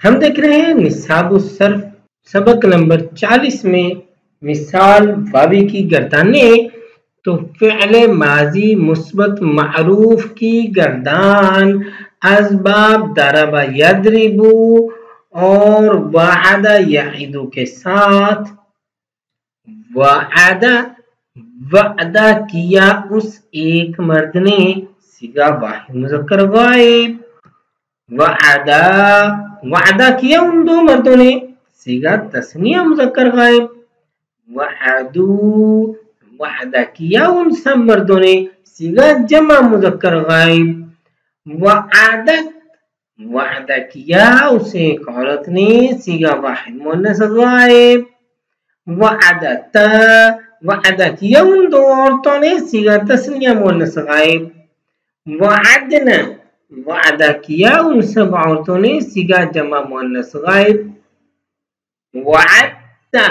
हम देख रहे हैं निसाब सर्फ सबक नंबर 40 में मिसाल वावी की गर्दाने। तो फ़िअल माजी मुस्बत मारूफ की गर्दान असबाब दरबा यदरिबू और वादा याइदू के साथ वादा वादा किया उस एक मर्द ने सिगा वाहिद मुज़क्कर गायब। वादा वादा किया उन दो मर्दों ने सिगा तस्निया मुज़क्कर गायब। वअदू वादा किया उन सब मर्दों ने सिगा जमा मुज़क्कर गायब। वअदत वादा किया उसे एक औरत ने सिगा वाहिद मुअन्नस गायब। वअदत वादा किया उन दो औरतों ने सिगा तस्निया मुअन्नस गायब। वअदना वादा किया उन सब औरतों ने सिगा जमा मुअन्नस गायब। वअदता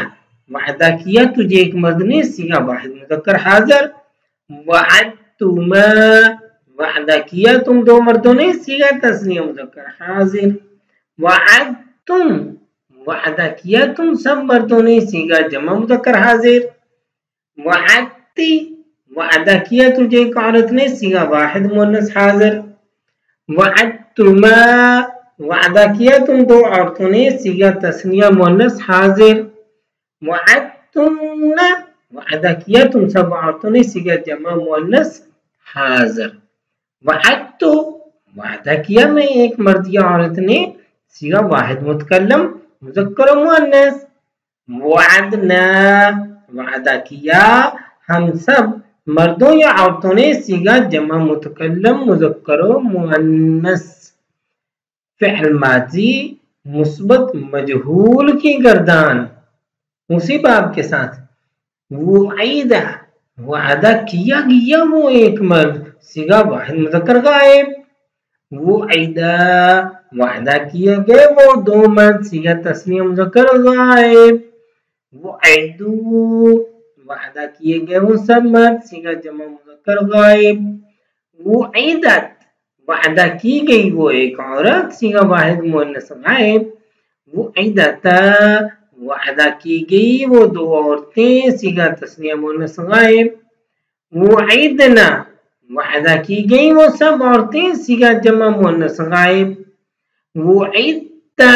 वादा किया तुझे एक मर्द ने सिगा वाहिद मुज़क्कर हाजिर। वअदतुमा वादा किया तुम दो मर्दों ने सिगा तस्निया मुज़क्कर हाजिर। वअदतुम वादा किया तुम सब मर्दों ने सिगा जमा मुज़क्कर हाजिर। वअदती वादा किया तुझे एक औरत ने सिगा वाहिद मुअन्नस हाजिर। वअदतुमा वादा किया तुम दो औरतों ने सिगा तस्निया मुअन्नस हाजिर। वअदतुन्ना वादा किया तुम सब औरतों ने सिगा जमा मुअन्नस हाजिर। वअदतु वादा किया मैं एक मर्द या औरत ने सिगा वाहिद मुतकल्लम मुज़क्कर मुअन्नस। वअदना वादा किया हम सब मर्दों या औरतों ने सिगा जमा मुतकल्लम मुज़क्कर मुअन्नस। फ़िअल माजी मुस्बत मजहूल की गर्दान उसी बाब के साथ वुईदा वादा किया गया वो एक मर्द सिगा वाहिद मुज़क्कर गायब। वुईदा वादा किए गए वो दो मर्द सिगा तस्निया मुज़क्कर गायब। वुईदू वादा किए गए वो सब मर्द सिगा जमा मुज़क्कर गायब। वुईदत वादा की गई वो एक औरत सिगा वाहिद मुअन्नस गायब। वुईदता वादा की गई वो दो औरतें सिगा तस्निया मुअन्नस गायब। वुईदना वादा की गई वो सब औरतें सिगा जमा मुअन्नस गायब। वुईदता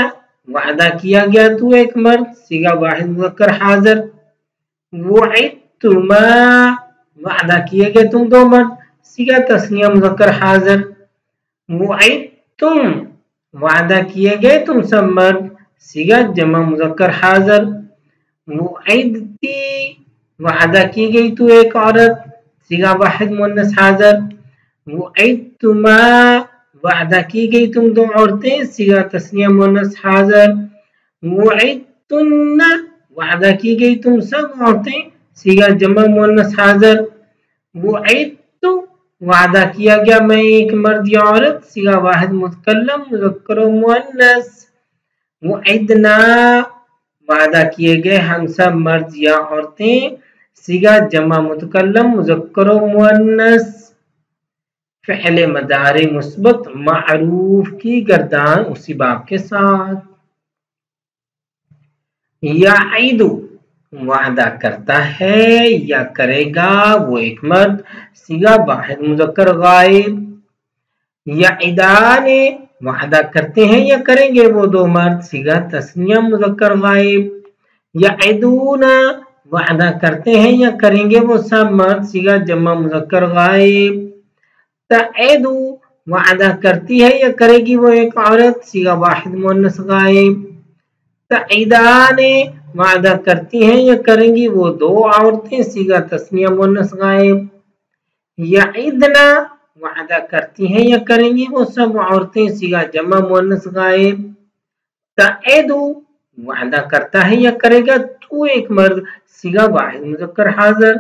वादा किया गया तू एक मर्द सिगा वाहिद मुज़क्कर हाजिर। वुईदतुमा वादा किए गए तुम दो मर्द सिगा तस्निया मुज़क्कर हाजिर। वुईदतुम वादा किए गए तुम सब मर्द सिगा जमा मुज़क्कर हाजिर। वुईदती वादा की गई तू एक औरत सिगा वाहिद मुअन्नस हाजिर। वुईदतुमा वादा की गई तुम दो औरतें सिगा तस्निया मुअन्नस हाजिर। वुईदतुन्ना वादा की गई तुम सब औरतें सिगा जमा मुअन्नस हाजिर। वुईदतु वादा किया गया मैं एक मर्द या औरत सिगा वाहिद मुतकल्लम मुज़क्कर मुअन्नस। वुईदना वादा किए गए हम सब मर्द या औरतें सिगा जमा मुतकल्लम मुज़क्कर मुअन्नस। फ़िअल मदारी मुस्बत मारूफ की गर्दान उसी बाब के साथ याइदु वादा करता है या करेगा वो एक मर्द सिगा वाहिद मुज़क्कर गायब। याइदाने वादा करते हैं या करेंगे वो दो मर्द सिगा तस्निया मुज़क्कर गायब। याइदूना वादा करते हैं या करेंगे वो सब मर्द सिगा जमा मुज़क्कर गायब। तईदु वादा करती है या करेगी वो एक औरत सिगा वाहिद मुअन्नस गायब। तईदाने वादा करती हैं या करेंगी वो दो औरतें सिगा तस्निया मुअन्नस गायब। याइदना वादा करती हैं या करेंगी वो सब औरतें सिगा जमा मुअन्नस गायब। तईदु वादा करता है या करेगा तू एक मर्द सिगा वाहिद मुज़क्कर हाजिर।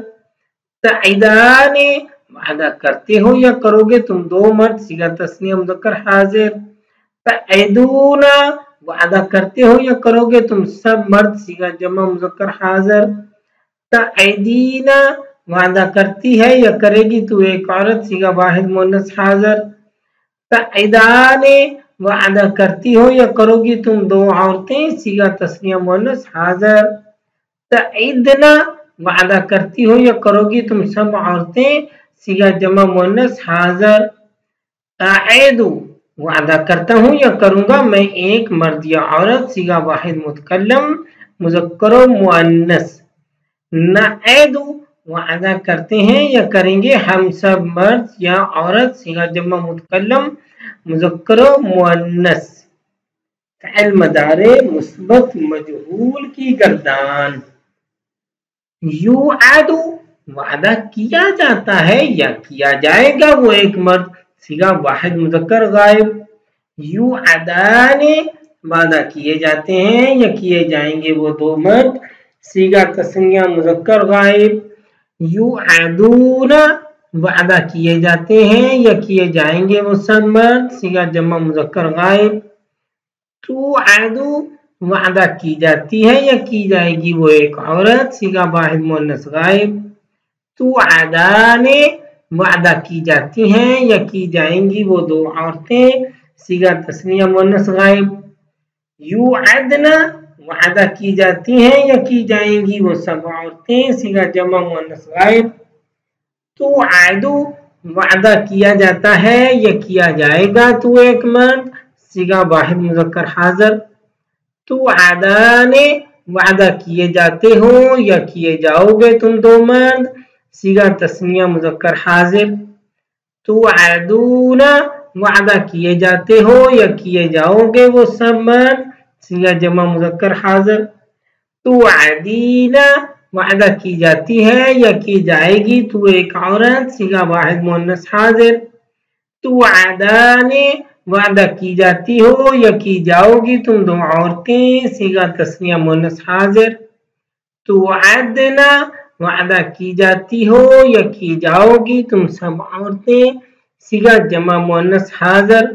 तईदाने वादा करते हो या करोगे तुम दो मर्द सिगा तस्निया मुज़क्कर हाजिर। तईदूना वादा करते हो या करोगे तुम सब मर्द सिगा जमा मुज़क्कर हाजिर। तईदीना वादा करती है या करेगी तू एक औरत सिगा वाहिद मुअन्नस हाजिर। तईदाने वादा करती हो या करोगी तुम दो औरतें सीगा तस्निया मुअन्नस हाजिर। तईदना वादा करती हो या करोगी तुम सब औरतें सीगा जमा मुअन्नस हाजिर। आएदु वादा करता हूँ या करूँगा मैं एक मर्द या औरत सीगा वाहिद मुतकल्लम मुज़क्कर मुअन्नस। नएदु वादा करते हैं या करेंगे हम सब मर्द या औरत सीगा जमा मुतकल्लम मुज़क्कर मुअन्नस। फ़िल मदारे मुस्बत मजहूल की गर्दान। युआदु वादा किया जाता है या किया जाएगा वो एक मर्द सीगा वाहिद मुज़क्कर गायब। युआदाने वादा किए जाते हैं या किए जाएंगे वो दो मर्द सीगा तस्निया मुज़क्कर गायब। युआदूना वादा किए जाते हैं या किए जाएंगे वो सब मर्द सीगा जमा मुज़क्कर गायब। तुआदु वादा की जाती है या की जाएगी वो एक औरत सीगा वाहिद मुअन्नस गायब। तुआदाने वादा की जाती हैं या की जाएंगी वो दो औरतें सीगा तस्निया मुअन्नस गायब। युअदना वादा की जाती हैं या की जाएंगी वो सब औरतें सीगा जमा मुअन्नस गायब। तुआदु वादा किया जाता है या किया जाएगा तो एक मर्द सीगा वाहिद मुज़क्कर हाजिर। तुआदाने वादा किए जाते हो या किए जाओगे तुम दो मर्द सीगा तस्निया मुज़क्कर हाजिर। तुआदूना वादा किए जाते हो या किए जाओगे वो सब मर्द सीगा जमा मुज़क्कर हाजिर। तुआदीना वादा की जाती है या की जाएगी तो एक औरत सीगा वाहिद मुअन्नस हाजिर। तुआदाने वादा की जाती हो या की जाओगी तुम दो औरतें सीगा तस्निया मुअन्नस हाजिर। तुआदना वादा की जाती हो या की जाओगी तुम सब औरतें सीगा जमा मुअन्नस हाजिर।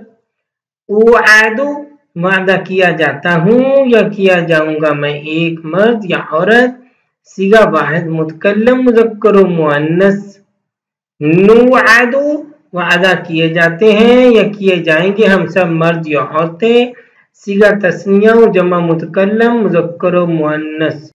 उआदु वादा किया जाता हूँ या किया जाऊंगा मैं एक मर्द या औरत सीगा वाहिद मुतकल्लम मुज़क्कर मुअन्नस। नुआदु वादा किए जाते हैं या किए जाएंगे हम सब मर्द या औरतें सीगा तस्निया जमा मुतकल्लम मुज़क्कर मुअन्नस।